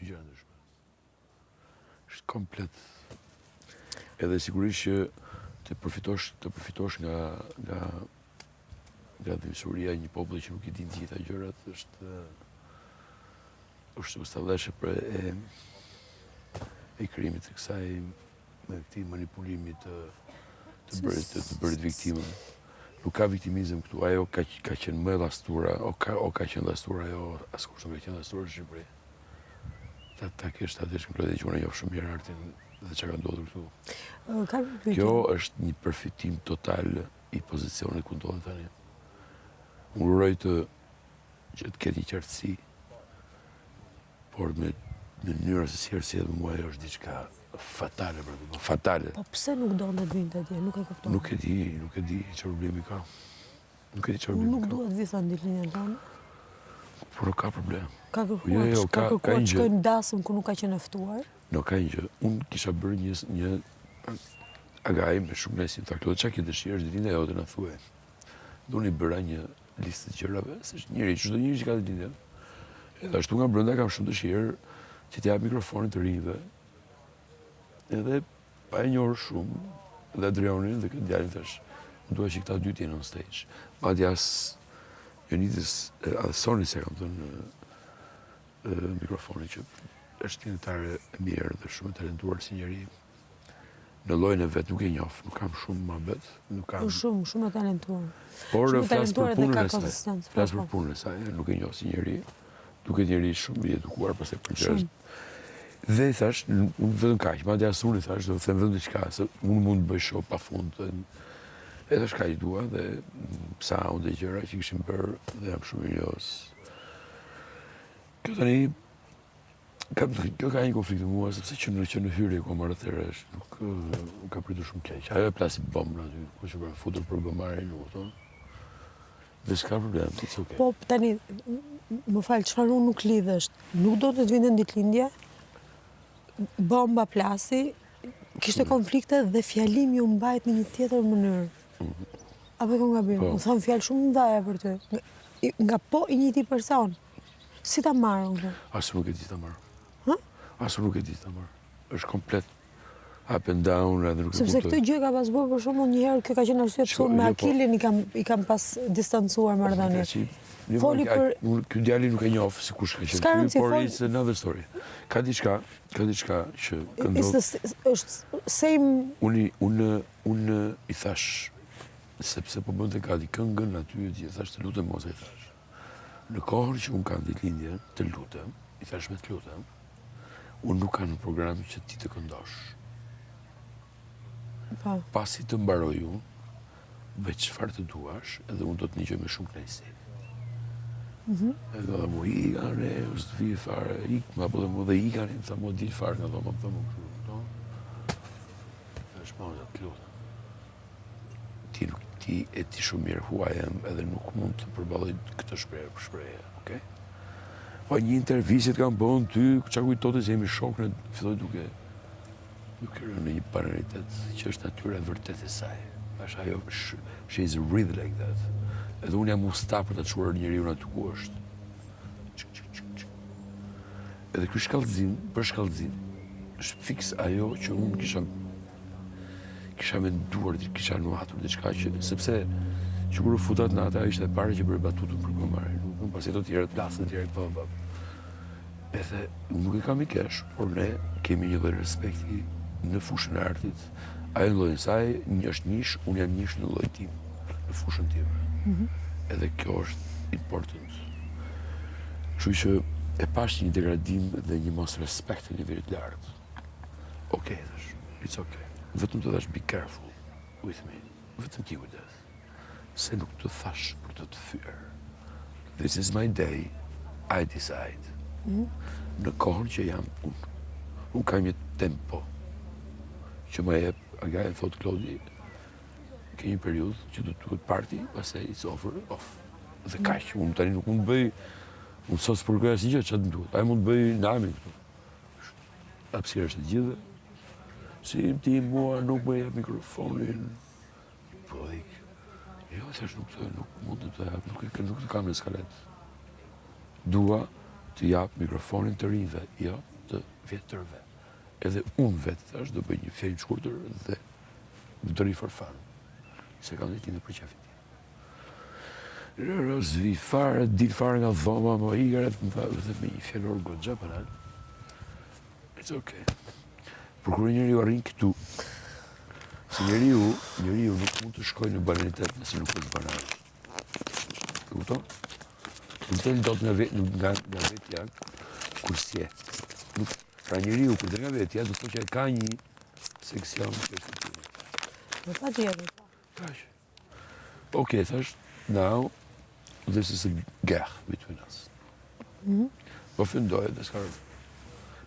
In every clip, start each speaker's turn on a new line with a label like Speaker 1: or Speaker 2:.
Speaker 1: dy gjëra ndryshme. Është komplet. Edhe sigurisht që të përfitosh nga dhimbësuria e një populli që nuk i din të gjitha gjërat është ustalleshe për e krijimit të kësaj me këtij manipulimi të bërit viktimën. Nuk ka viktimizëm këtu, ajo ka qenë më llastura, o ka qenë llastura, ajo askush nuk ka qenë llastura në Shqipëri. Ta kesh ta desh komplet që unë njoh shumë mirë artin dhe çka ka ndodhur këtu. Kjo është një përfitim total i pozicionit ku ndodhet tani. Unë uroj që të ketë një qartësi, por me mënyra se si është edhe mua ajo është diçka fatale për të, fatale.
Speaker 2: Po pse nuk do të vinte atje? Nuk e kuptoj.
Speaker 1: Nuk e di çfarë problemi ka. Nuk e di çfarë problemi ka.
Speaker 2: Nuk dua të vi sa ndihmën tonë.
Speaker 1: Por ka problem.
Speaker 2: Ka kërkuar të shkojnë dasëm ku nuk ka qenë ftuar?
Speaker 1: No, ka një gjë. Unë kisha bërë një agaj me shumë lesin. Tha, Klodi, çka ke dëshirë është ditëlindja jote na thuaj. Dhe unë i bëra një listë të gjërave, se është çdo njeri që ka ditëlindje. Edhe ashtu nga brenda kam shumë dëshirë që t'i jap mikrofonin të rinjve. Edhe pa e njohur shumë, dhe Adrianin dhe këtë djalin thash, dua që këta dy të jenë on stage. Madje as Jonidis Soni se kam thënë mikrofonin që është këngëtare e mirë dhe shumë e talentuar si njeri. Në llojin e vet nuk e njoh, nuk kam shumë mohabet, nuk kam
Speaker 2: shumë e talentuar.
Speaker 1: Por flas për punën e saj. Flas për punën e saj, nuk e njoh si njeri. Duket njeri shumë i edukuar pastaj për gjëra. Dhe i thash, unë vetëm kaq, madje as unë i thash, do të them vetëm diçka, se unë mund të bëj show pafund. E thash kaq dua dhe sound e gjëra që kishim bërë dhe jam shumë mirënjohës. Kjo tani kjo ka një konflikt me mua, sepse që në hyrje ku marrë atëherë nuk ka pritur shumë keq. Ajo e plasi bombën aty, ku që pra futur për gomarin, nuk kupton. Dhe s'ka problem, it's okay.
Speaker 2: Po tani, më fal, çfarë unë nuk lidhesh? Nuk do të vinte ditëlindja? Bomba plasi, kishte konflikte dhe fjalimi u mbajt në një tjetër mënyrë. Apo e kam gabim? U thon fjalë shumë ndaja për ty. Nga po i njëjti person. Si ta marrë unë?
Speaker 1: Asë nuk e di ta marrë. Asë nuk e di ta marrë. Është komplet up and down, edhe nuk e kuptoj.
Speaker 2: Sepse këtë gjë ka pas bërë për shembull një herë, kjo ka qenë arsye pse me Akilin i kam pas distancuar marrëdhëniet. Foli për
Speaker 1: ky djali nuk e njoh si kush ka qenë, por it's another story. Ka diçka që
Speaker 2: është same.
Speaker 1: Unë i thash sepse po bënte gati këngën aty e thash të lutem mos e thash. Në kohën që unë kam ditëlindje, të lutem, i thash me të lutem, unë nuk kam në program që ti të këndosh. Pasi të mbaroj unë, veç çfarë të duash, edhe unë do të ndiqoj me shumë kënaqësi. Edhe dhe mu ikane, është vijë fare, ikma, po dhe mu dhe ikane, më tha mu dilë fare nga dhoma, më tha mu kështu, dhe shmonja, të lutem. Ti e ti shumë mirë who I am, edhe nuk mund të përballoj këtë shprehje, okay? Po një intervistë kam bënë ty, çka kujtote se jemi shokë, filloi duke rënë në një banalitet që është natyra e vërtetë e saj. Tash ajo she is really like that. Edhe unë jam usta për ta çuar njeriu aty ku është. Edhe ky shkallëzim, për shkallëzim, është fiks ajo që unë kisha menduar, kisha nuhatur diçka që sepse që kur u futat në ata ishte e para që bëri batutën për gomarin. Pasi ato tjerë të plasën tjerë të Edhe nuk e kam i kesh, por ne kemi një lloj respekti në fushën e artit. Ajo në llojin saj është nish, unë jam nish në llojin tim, në fushën time. Edhe kjo është important. Kështu që e pash një degradim dhe një mos respekt në nivelit lartë. Okej, thash, it's okay. Vetëm të thash be careful with me. Vetëm ti kujdes. Se nuk të thash për të fyer. This is my day, I decide. Në kohën që jam unë. Unë kam një tempo që më jep, aga e thot Klodi, ke një periudhë që do të duhet party, pastaj it's over, off. Dhe kaq, unë tani nuk mund të bëj, unë sot s'përgoja si gjë që të duhet. Ai mund të bëj nami këtu. Hapësira është e gjithë. Si ti mua nuk më jep mikrofonin. Po ik. Jo, thash nuk mund të jap, nuk të kam në skalet. Dua të jap mikrofonin të rinjve, jo, të vjetërve. Edhe unë vetë thash do bëj një film shkurtër dhe do ri for fun. Se kam ditë për qefin tim. Zvi fare, dil fare nga dhoma, më igret, më tha, dhe me një fjellor goxha banal. It's okay. Por kur njeriu arrin këtu, se njeriu nuk mund të shkojë në banalitet nëse nuk është banal. E kupton? Nuk del dot nga vetja kur s'je. Pra njeriu kur del nga vetja, do të thotë që ka një seksion të këtij.
Speaker 2: Në patjetër.
Speaker 1: Kaq. Okay, thash, now this is a guerre between us. Ofendoj dhe s'ka.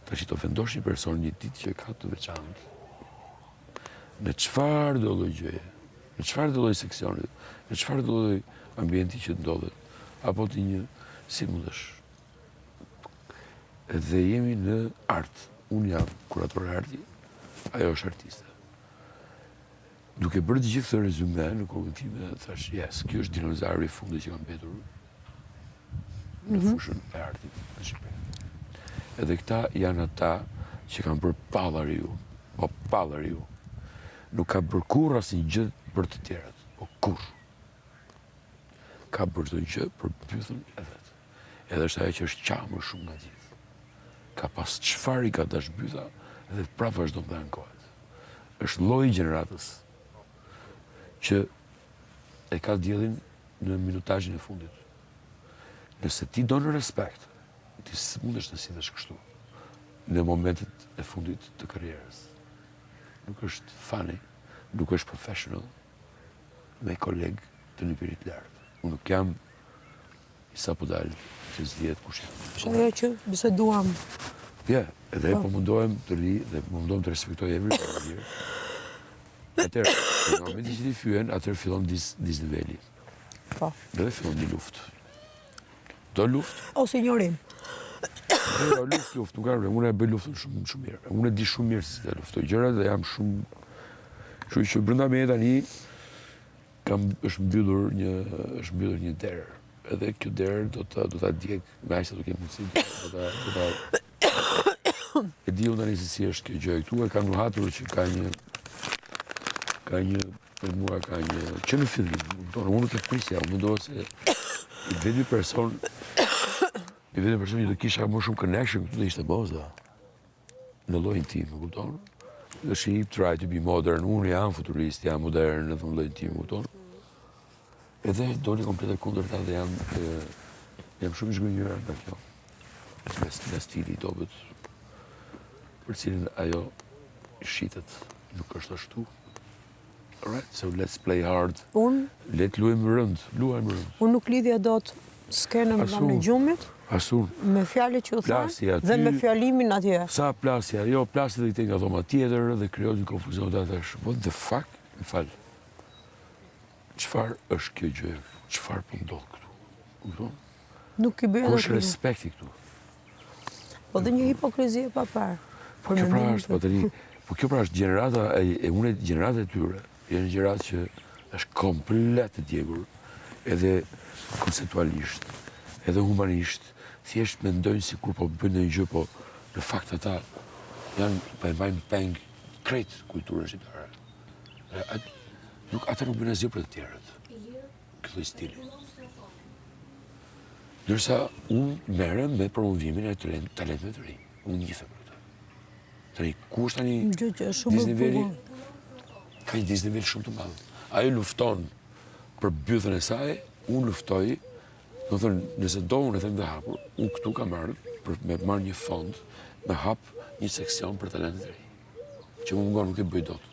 Speaker 1: Tash të ofendosh një person një ditë që ka të veçantë. Në çfarë do lloj gjëje, në çfarë do lloj seksioni, në çfarë do lloj ambienti që ndodhet, apo ti një, si mundesh. Dhe jemi në art. Unë jam kurator arti, ajo është artiste. Duke bërë të gjithë të rezume në kokën time, thash, yes, kjo është dinozauri i fundit që kam mbetur në fushën e artit në Shqipëri. Edhe këta janë ata që kanë bërë pallariu, po pallariu. Nuk ka bërë kur asnjë gjë për të tjerët, po kur. Ka bërë çdo gjë për bythën e vet. Edhe është ajo që është më shumë nga gjithë. Ka pas çfarë i ka dash bytha dhe prapë vazhdon të ankohet. Është lloji i gjeneratës që e ka diellin në minutazhin e fundit. Nëse ti do në respekt, ti s'mundesh të sillesh kështu në momentet e fundit të karrierës. Nuk është funny, nuk është professional me koleg të nivelit lartë. Unë nuk jam i sapo dalë që s'dihet kush jam.
Speaker 2: Është ajo që biseduam.
Speaker 1: Ja, edhe po mundohem të ri dhe mundohem të respektoj emrin e mirë. Atëherë, në momentin që ti fyen, atëherë fillon disniveli.
Speaker 2: Po.
Speaker 1: Dhe fillon një luftë. Do luftë?
Speaker 2: O sinjorim.
Speaker 1: Jo, luft, nuk ka problem. Unë e bëj luftën shumë mirë. Unë e di shumë mirë si të luftoj gjërat dhe jam shumë. Kështu që brenda me tani është mbyllur një derë. Edhe kjo derë do ta djeg me aq sa do kem mundësi. E di unë tani se si është kjo gjë këtu, e kam nuhatur që ka një për mua ka një që në fillim, unë nuk e prisja, unë mendova se i vetë person që do kisha më shumë connection këtu dhe ishte Boza. Në llojin tim, më kupton? Dhe she try to be modern, unë jam futurist, jam modern në llojin tim, më kupton? Edhe doli komplet e kundërta dhe jam shumë i zgënjur nga kjo. Nga stili i dobët, për cilin ajo shitet, nuk është ashtu. Alright, so let's play hard. Let luajmë rënd.
Speaker 2: Unë nuk lidhja dot skenën në gjumit.
Speaker 1: Asun.
Speaker 2: Me fjalët që u thanë dhe me fjalimin atje.
Speaker 1: Sa plasja, jo, plasja dhe i te nga dhoma tjetër dhe kryohet një konfuzion të atësh. What the fuck? Më falë. Qëfar është kjo gjë? Qëfar për ndodhë këtu?
Speaker 2: Nuk i bëjë
Speaker 1: dhe është respekti këtu?
Speaker 2: Po dhe një hipokrizie pa parë.
Speaker 1: Po kjo pra është, po kjo pra është gjenerata e unë gjenerata e tyre. Një gjenerat që është komplet të djegur, edhe konceptualisht, edhe humanisht, thjesht mendojnë si kur po bëjnë një gjë, po në fakt ata janë pa e mbajnë peng krejt kulturën shqiptare. Ata nuk bëjnë asgjë për të tjerët, këtë stili. Ndërsa unë merrem me promovimin e talentëve të rinj, unë njifem për këtë. Tani, ku është tani disniveli? Ka një disnivel shumë të madhë. Ajo lufton për bythën e saj, unë luftoj, do thënë, nëse do unë e them dhe hapur, unë këtu kam marrë, me marrë një fond, me hap një seksion për talentet e rinj. Që më mungon nuk e bëj dot.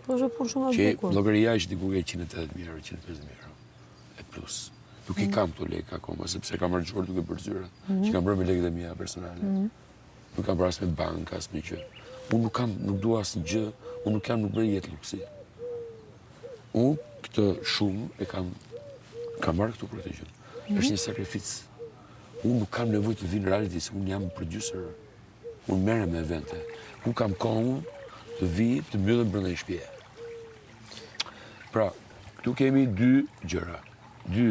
Speaker 2: Po është punë shumë e bukur.
Speaker 1: Që llogaria është diku ke 180.000 euro, 150.000 euro. E plus. Nuk i kam këto lekë akoma, sepse kam harxuar duke bërë zyra, që kam bërë me lekët e mia personale. Nuk kam bërë as me bank, as me gjë. Unë nuk dua asnjë gjë, unë nuk bëj jetë luksi. Unë këtë shumë e kam marrë këtu për këtë gjë. Është një sakrificë. Unë nuk kam nevojë të vi në reality, se unë jam producer. Unë merrem me evente. Unë kam kohën të vi të mbyllem brenda një shtëpie. Pra, këtu kemi dy gjëra. Dy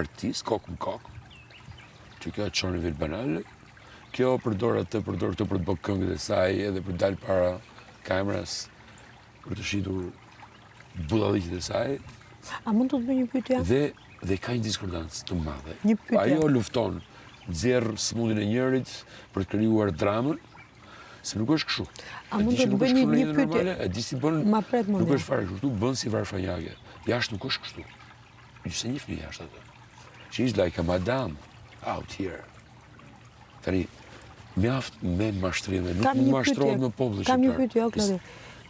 Speaker 1: artistë, kokë në kokë, që kjo e çon nivel banal, kjo përdor atë, përdor këtë për të bërë këngët e saj, edhe për të dalë para kameras, për të shitur budalliqet e saj.
Speaker 2: A mund të të bëj një pyetje?
Speaker 1: Dhe ka një diskordancë të madhe.
Speaker 2: Një pyetje.
Speaker 1: Ajo lufton, nxjerr smundin e njërit për të krijuar dramën, se nuk është kështu.
Speaker 2: A mund të të bëj një pyetje?
Speaker 1: E di si bën,
Speaker 2: Ma pret më
Speaker 1: nuk është fare kështu, bën si varfanjake. Jashtë nuk është kështu. Ju se njihni jashtë atë. She's like a madame out here. Tani, mjaft me mashtrime, nuk më mashtrohet me popullin shqiptar.
Speaker 2: Kam një pyetje, o Klodi.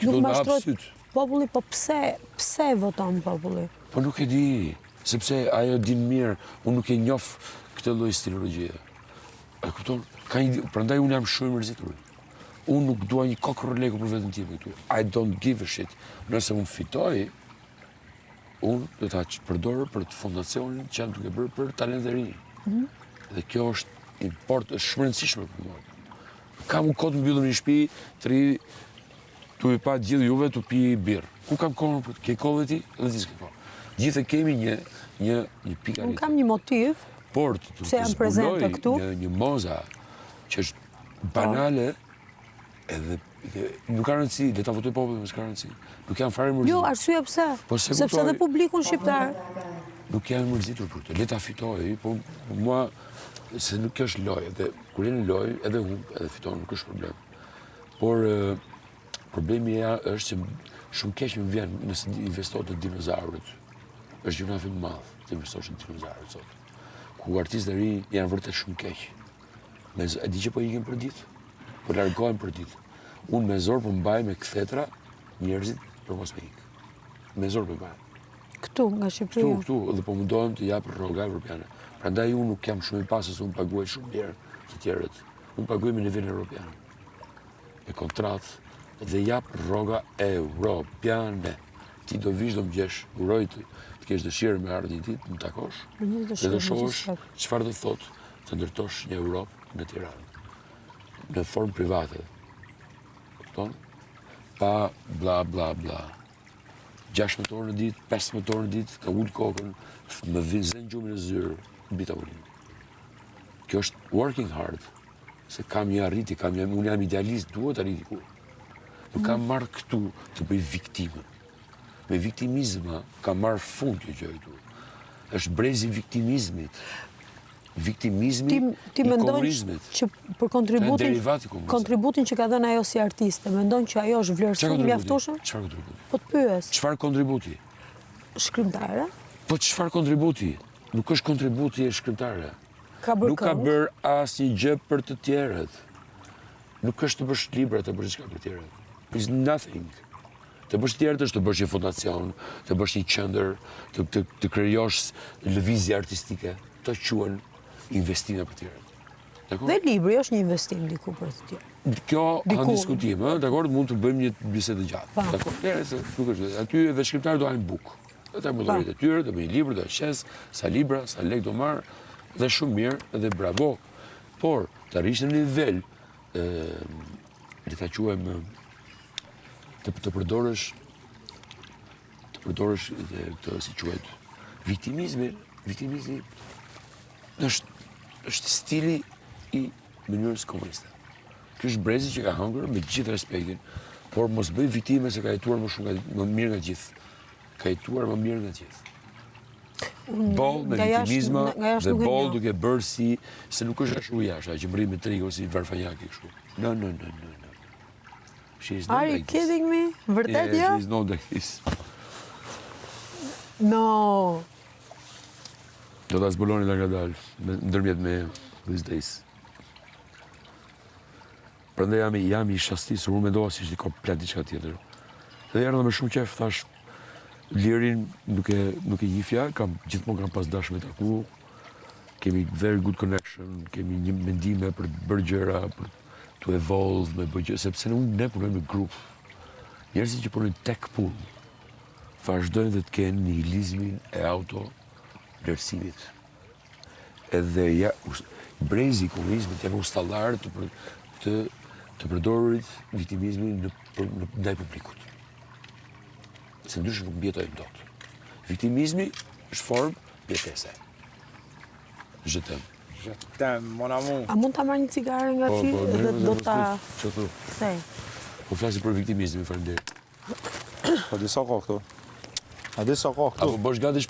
Speaker 2: Nuk mashtrohet populli, po pse voton populli?
Speaker 1: Po nuk e di, sepse ajo din mirë, unë nuk e njoh këtë lloj stilologjie. E kupton? Prandaj unë jam shumë i mërzitur. Unë nuk dua një kokë lekë për veten time këtu. I don't give a shit. Nëse unë fitoj, unë do ta përdor për të fondacionin që jam duke bërë për talent e ri. Dhe kjo është është shumë e rëndësishme për mua. Kam un kohë të mbyllur në shtëpi, të ri tu i pa gjithë juve tu pi birr. Ku kam kohën për ke kohë ti? Edhe ti s'ke kohë. Gjithë kemi një pikë.
Speaker 2: Unë kam një motiv.
Speaker 1: Por
Speaker 2: pse jam prezente këtu?
Speaker 1: Një moza që është banale edhe nuk ka rëndësi, le ta votoj popullin, s'ka rëndësi. Nuk jam fare mërzitur.
Speaker 2: Jo, arsye pse? Sepse dhe publikun shqiptar.
Speaker 1: Nuk jam mërzitur për të. Le ta fitoj, po mua se nuk është lojë, dhe kur jeni lojë, edhe humb, edhe fiton, nuk është problem. Por problemi është që shumë keq më vjen nëse investohet në dinozaurët. Është gjuna më madh të investosh në dinozaurët sot. Ku artistë e ri janë vërtet shumë keq. E di që po ikin për ditë, po largohen për ditë. Unë me zor po mbaj me kthetra njerëzit për mos me ikë. Me zor po mbaj.
Speaker 2: Këtu, nga Shqipëria?
Speaker 1: Këtu, dhe po mundohem të jap rroga evropiane. Prandaj unë nuk jam shumë i pasur se unë paguaj shumë mirë të tjerët. Unë paguaj me nivel evropian. Me kontratë dhe jap rroga europiane. Ti do vish do më gjesh, uroj të kesh dëshirë me ardhë një ditë, më takosh, dhe do shohësh çfarë do thotë të ndërtosh një Europë në Tiranë, në formë private. Kupton? Pa bla bla bla. 16 orë në ditë, 15 orë në ditë, ka ul kokën, më zën gjumin e zyrë, mbi tavolinë. Kjo është working hard, se kam një arriti, unë jam idealist, duhet arriti ku. Nuk kam marrë këtu të bëj viktimën. Me viktimizma ka marrë fund kjo gjë këtu. Është brezi i viktimizmit. Viktimizmi i komunizmit.
Speaker 2: Që për kontributin që ka dhënë ajo si artiste, mendon që ajo është vlerësuar mjaftueshëm?
Speaker 1: Çfarë kontributi?
Speaker 2: Po të pyes.
Speaker 1: Çfarë kontributi?
Speaker 2: Shkrimtare?
Speaker 1: Po çfarë kontributi? Nuk është kontributi e shkrimtare. Nuk ka bërë asnjë gjë për të tjerët. Nuk është të bësh libra, të bësh diçka për të tjerët. It's nothing. Të bësh tjerët është të bësh një fondacion, të bësh një qendër, të krijosh lëvizje artistike. Të quhen investime për tjerët.
Speaker 2: Dhe libri është një investim diku për të tjerë.
Speaker 1: Kjo ka diskutim, dakor, mund të bëjmë një bisedë gjatë. Dakor, nuk është. Aty edhe shkrimtarët do hajnë bukë. Ata mund të rritë e tyre, do bëjnë libër, do shes, sa libra, sa lek do marr, dhe shumë mirë, dhe bravo. Por të arrish në nivel, le ta quajmë të përdorësh këtë si quhet viktimizmi është stili i mënyrës komuniste. Ky është brezi që ka hëngur me gjithë respektin, por mos bëj viktime se ka jetuar më mirë nga gjithë. Ka jetuar më mirë nga gjithë. Boll me viktimizma dhe boll duke bërë se nuk është ashtu jashtë, që mri me trigo si varfanjaki kështu. No.
Speaker 2: Are you kidding me? Vërtet jo?
Speaker 1: Yeah, she's not like this.
Speaker 2: No.
Speaker 1: Do ta zbuloni nga dalë, ndërmjet me these days. Prandaj jam i shastisur, unë mendova se ishte komplet diçka tjetër. Dhe erdha me shumë qef, thash, Lirin nuk e njihja, gjithmonë kam pas dashur me taku. Kemi very good connection, kemi një mendime për të bërë gjëra, për to evolve me bëgjë, sepse ne punojmë në grup. Njerëzit që punojnë tek punë, vazhdojnë dhe të kenë nihilizmin e auto-vlerësimit. Edhe brezi i komunizmit janë ustallarë të përdorit viktimizmin ndaj publikut. Se ndryshë nuk mbjetojmë dot. Viktimizmi është formë pjesese. Zhëtëm.
Speaker 3: Je t'aime, mon amour.
Speaker 2: A mund ta marrë një cigare nga ti dhe do ta
Speaker 1: Që thu?
Speaker 2: kthej?
Speaker 1: Po flasi për viktimizmin, faleminderit.
Speaker 3: Po di sa ka këtu? A di sa ka këtu?
Speaker 1: Apo bësh gati